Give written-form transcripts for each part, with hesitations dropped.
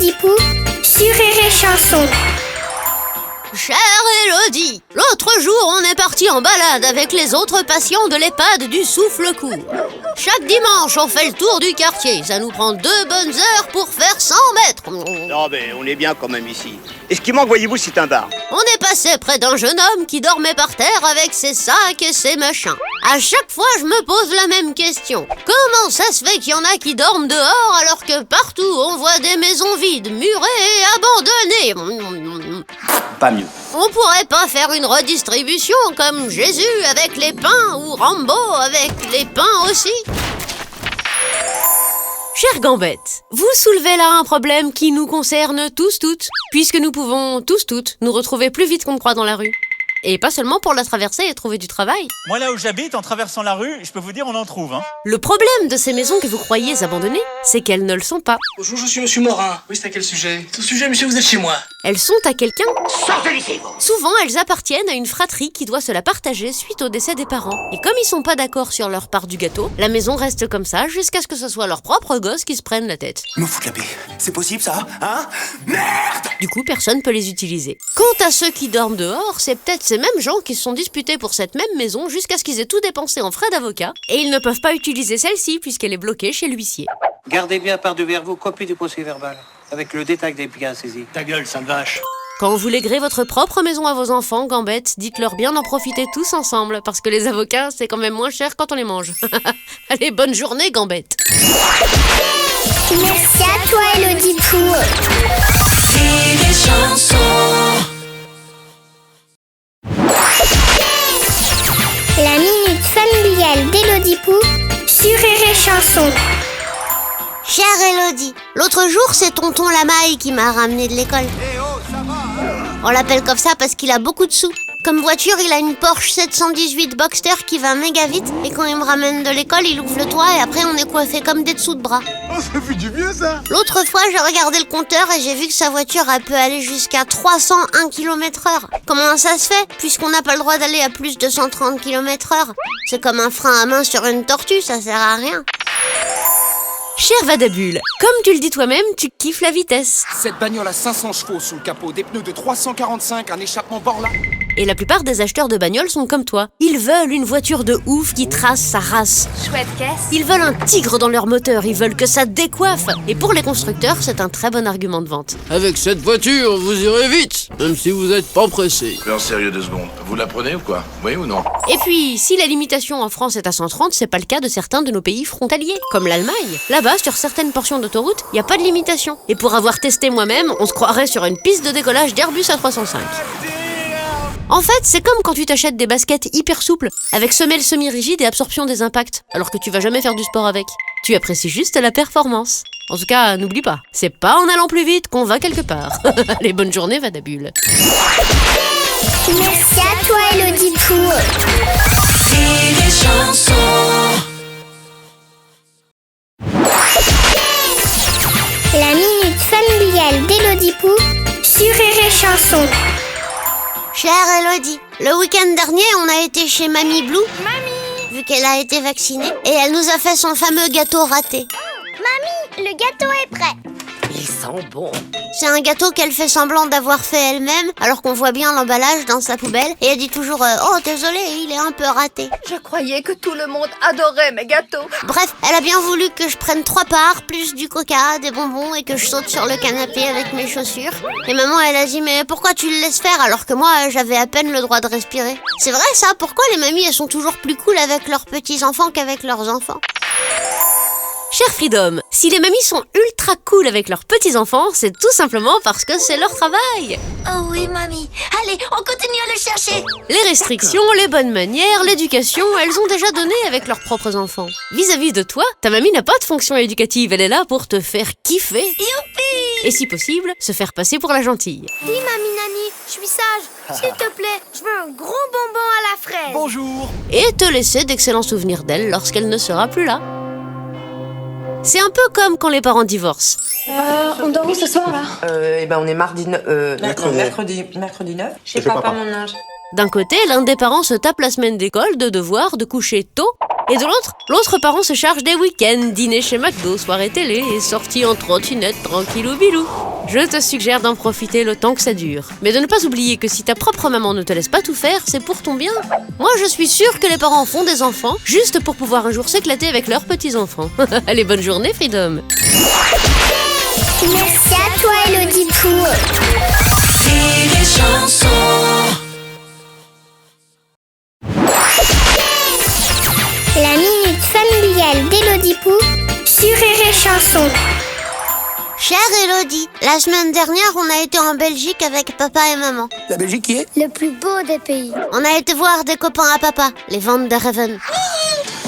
Elodie Pou sur Rire Chanson. Chère Élodie, l'autre jour on est parti en balade avec les autres patients de l'EHPAD du Souffle Court. Chaque dimanche on fait le tour du quartier, ça nous prend 2 bonnes heures pour faire 100 mètres. Non mais on est bien quand même ici. Et ce qui manque, voyez-vous, c'est un bar. On est passé près d'un jeune homme qui dormait par terre avec ses sacs et ses machins. À chaque fois je me pose la même question. Comment ça se fait qu'il y en a qui dorment dehors alors que partout on voit des maisons vides, murées et abandonnées? Pas mieux. On pourrait pas faire une redistribution comme Jésus avec les pains ou Rambo avec les pains aussi? Chère Gambette, vous soulevez là un problème qui nous concerne tous toutes, puisque nous pouvons tous toutes nous retrouver plus vite qu'on ne croit dans la rue. Et pas seulement pour la traverser et trouver du travail. Moi, là où j'habite, en traversant la rue, je peux vous dire, on en trouve. Le problème de ces maisons que vous croyez abandonnées, c'est qu'elles ne le sont pas. Bonjour, je suis Monsieur Morin. Oui, c'est à quel sujet? Tout sujet, monsieur, vous êtes chez moi. Elles sont à quelqu'un. Sortez d'ici, vous. Souvent, elles appartiennent à une fratrie qui doit se la partager suite au décès des parents. Et comme ils sont pas d'accord sur leur part du gâteau, la maison reste comme ça jusqu'à ce que ce soit leurs propres gosses qui se prennent la tête. Me foutre la paix. C'est possible ça, hein? Merde! Du coup, personne peut les utiliser. Quant à ceux qui dorment dehors, c'est peut-être ces mêmes gens qui se sont disputés pour cette même maison jusqu'à ce qu'ils aient tout dépensé en frais d'avocat, et ils ne peuvent pas utiliser celle-ci puisqu'elle est bloquée chez l'huissier. Gardez bien par-devers vous copie du procès-verbal, avec le détail des biens saisis. Ta gueule, sale vache. Quand vous léguerez votre propre maison à vos enfants, Gambette, dites-leur bien d'en profiter tous ensemble, parce que les avocats, c'est quand même moins cher quand on les mange. Allez, bonne journée, Gambette. Merci à toi, Elodie Pou. La minute familiale d'Elodie Pou sur Rire Chanson. Chère Élodie, l'autre jour, c'est tonton Lamaille qui m'a ramené de l'école. On l'appelle comme ça parce qu'il a beaucoup de sous. Comme voiture, il a une Porsche 718 Boxster qui va méga vite. Et quand il me ramène de l'école, il ouvre le toit et après on est coiffé comme des dessous de bras. Oh, ça fait du bien ça. L'autre fois, j'ai regardé le compteur et j'ai vu que sa voiture, elle peut aller jusqu'à 301 km/h. Comment ça se fait? Puisqu'on n'a pas le droit d'aller à plus de 130 km/h. C'est comme un frein à main sur une tortue, ça sert à rien. Cher Vadabule, comme tu le dis toi-même, tu kiffes la vitesse. Cette bagnole a 500 chevaux sous le capot, des pneus de 345, un échappement Borla. Et la plupart des acheteurs de bagnoles sont comme toi. Ils veulent une voiture de ouf qui trace sa race. Chouette caisse. Ils veulent un tigre dans leur moteur, ils veulent que ça décoiffe. Et pour les constructeurs, c'est un très bon argument de vente. Avec cette voiture, vous irez vite, même si vous n'êtes pas pressé. Alors sérieux 2 secondes, vous la prenez ou quoi? Oui ou non? Et puis, si la limitation en France est à 130, c'est pas le cas de certains de nos pays frontaliers, comme l'Allemagne. Là-bas, sur certaines portions d'autoroute, il n'y a pas de limitation. Et pour avoir testé moi-même, on se croirait sur une piste de décollage d'Airbus A305. En fait, c'est comme quand tu t'achètes des baskets hyper souples, avec semelle semi-rigide et absorption des impacts, alors que tu vas jamais faire du sport avec. Tu apprécies juste la performance. En tout cas, n'oublie pas, c'est pas en allant plus vite qu'on va quelque part. Allez, bonne journée, Vadabule. Merci à toi, Elodie Pou. La minute familiale d'Elodie Pou sur Rire Chanson. Chère Élodie, le week-end dernier, on a été chez Mamie Blue. Vu qu'elle a été vaccinée. Et elle nous a fait son fameux gâteau raté. Mamie, le gâteau est prêt. Il sent bon. C'est un gâteau qu'elle fait semblant d'avoir fait elle-même, alors qu'on voit bien l'emballage dans sa poubelle. Et elle dit toujours oh désolé, il est un peu raté. Je croyais que tout le monde adorait mes gâteaux. Bref, elle a bien voulu que je prenne 3 parts, plus du coca, des bonbons et que je saute sur le canapé avec mes chaussures. Et maman, elle a dit mais pourquoi tu le laisses faire alors que moi, j'avais à peine le droit de respirer? C'est vrai ça, pourquoi les mamies, elles sont toujours plus cool avec leurs petits-enfants qu'avec leurs enfants? Cher Freedom, si les mamies sont ultra cool avec leurs petits-enfants, c'est tout simplement parce que c'est leur travail. Oh oui, mamie. Allez, on continue à le chercher. Les restrictions, les bonnes manières, l'éducation, elles ont déjà donné avec leurs propres enfants. Vis-à-vis de toi, ta mamie n'a pas de fonction éducative, elle est là pour te faire kiffer. Youpi! Et si possible, se faire passer pour la gentille. Dis, mamie Nani, je suis sage. S'il te plaît, je veux un gros bonbon à la fraise. Bonjour. Et te laisser d'excellents souvenirs d'elle lorsqu'elle ne sera plus là. C'est un peu comme quand les parents divorcent. On dort où ce soir là? On est mercredi 9. Je sais pas mon âge. D'un côté, l'un des parents se tape la semaine d'école, de devoirs, de coucher tôt. Et de l'autre parent se charge des week-ends, dîner chez McDo, soirée télé et sortie en trottinette tranquillou bilou. Je te suggère d'en profiter le temps que ça dure. Mais de ne pas oublier que si ta propre maman ne te laisse pas tout faire, c'est pour ton bien. Moi, je suis sûre que les parents font des enfants juste pour pouvoir un jour s'éclater avec leurs petits-enfants. Allez, bonne journée, Freedom. Merci à toi, Elodie Pou. La minute familiale d'Elodie Pou sur Rire et Chanson. Chère Elodie, la semaine dernière, on a été en Belgique avec papa et maman. La Belgique qui est Le plus beau des pays. On a été voir des copains à papa, les Van der Reven.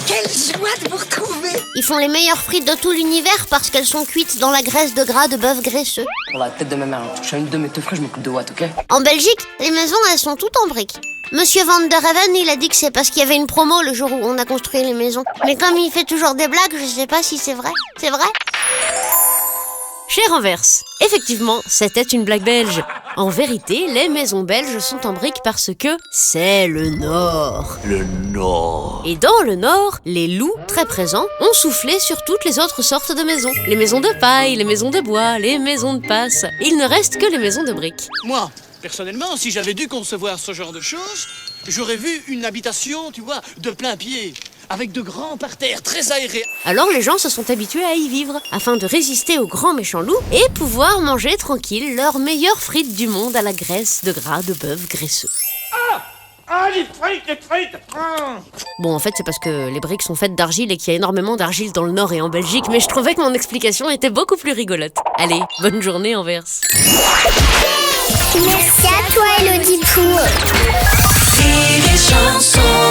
Quelle joie de vous retrouver. Ils font les meilleures frites de tout l'univers parce qu'elles sont cuites dans la graisse de gras de bœuf graisseux. Pour la tête de ma mère, je suis une de mes deux frères, je m'occupe de Watt, ok? En Belgique, les maisons, elles sont toutes en briques. Monsieur Van der Reven, il a dit que c'est parce qu'il y avait une promo le jour où on a construit les maisons. Mais comme il fait toujours des blagues, je sais pas si c'est vrai. C'est vrai ? Cher Anvers, effectivement, c'était une blague belge. En vérité, les maisons belges sont en briques parce que c'est le Nord. Le Nord. Et dans le Nord, les loups, très présents, ont soufflé sur toutes les autres sortes de maisons. Les maisons de paille, les maisons de bois, les maisons de passe. Il ne reste que les maisons de briques. Moi, personnellement, si j'avais dû concevoir ce genre de choses, j'aurais vu une habitation, tu vois, de plein pied, avec de grands parterres très aérés. Alors les gens se sont habitués à y vivre, afin de résister aux grands méchants loups et pouvoir manger tranquille leurs meilleures frites du monde à la graisse de gras de bœuf graisseux. Les frites Bon, en fait, c'est parce que les briques sont faites d'argile et qu'il y a énormément d'argile dans le Nord et en Belgique, mais je trouvais que mon explication était beaucoup plus rigolote. Allez, bonne journée, Anvers. Merci à toi, Elodie Pou. Rire et Chanson.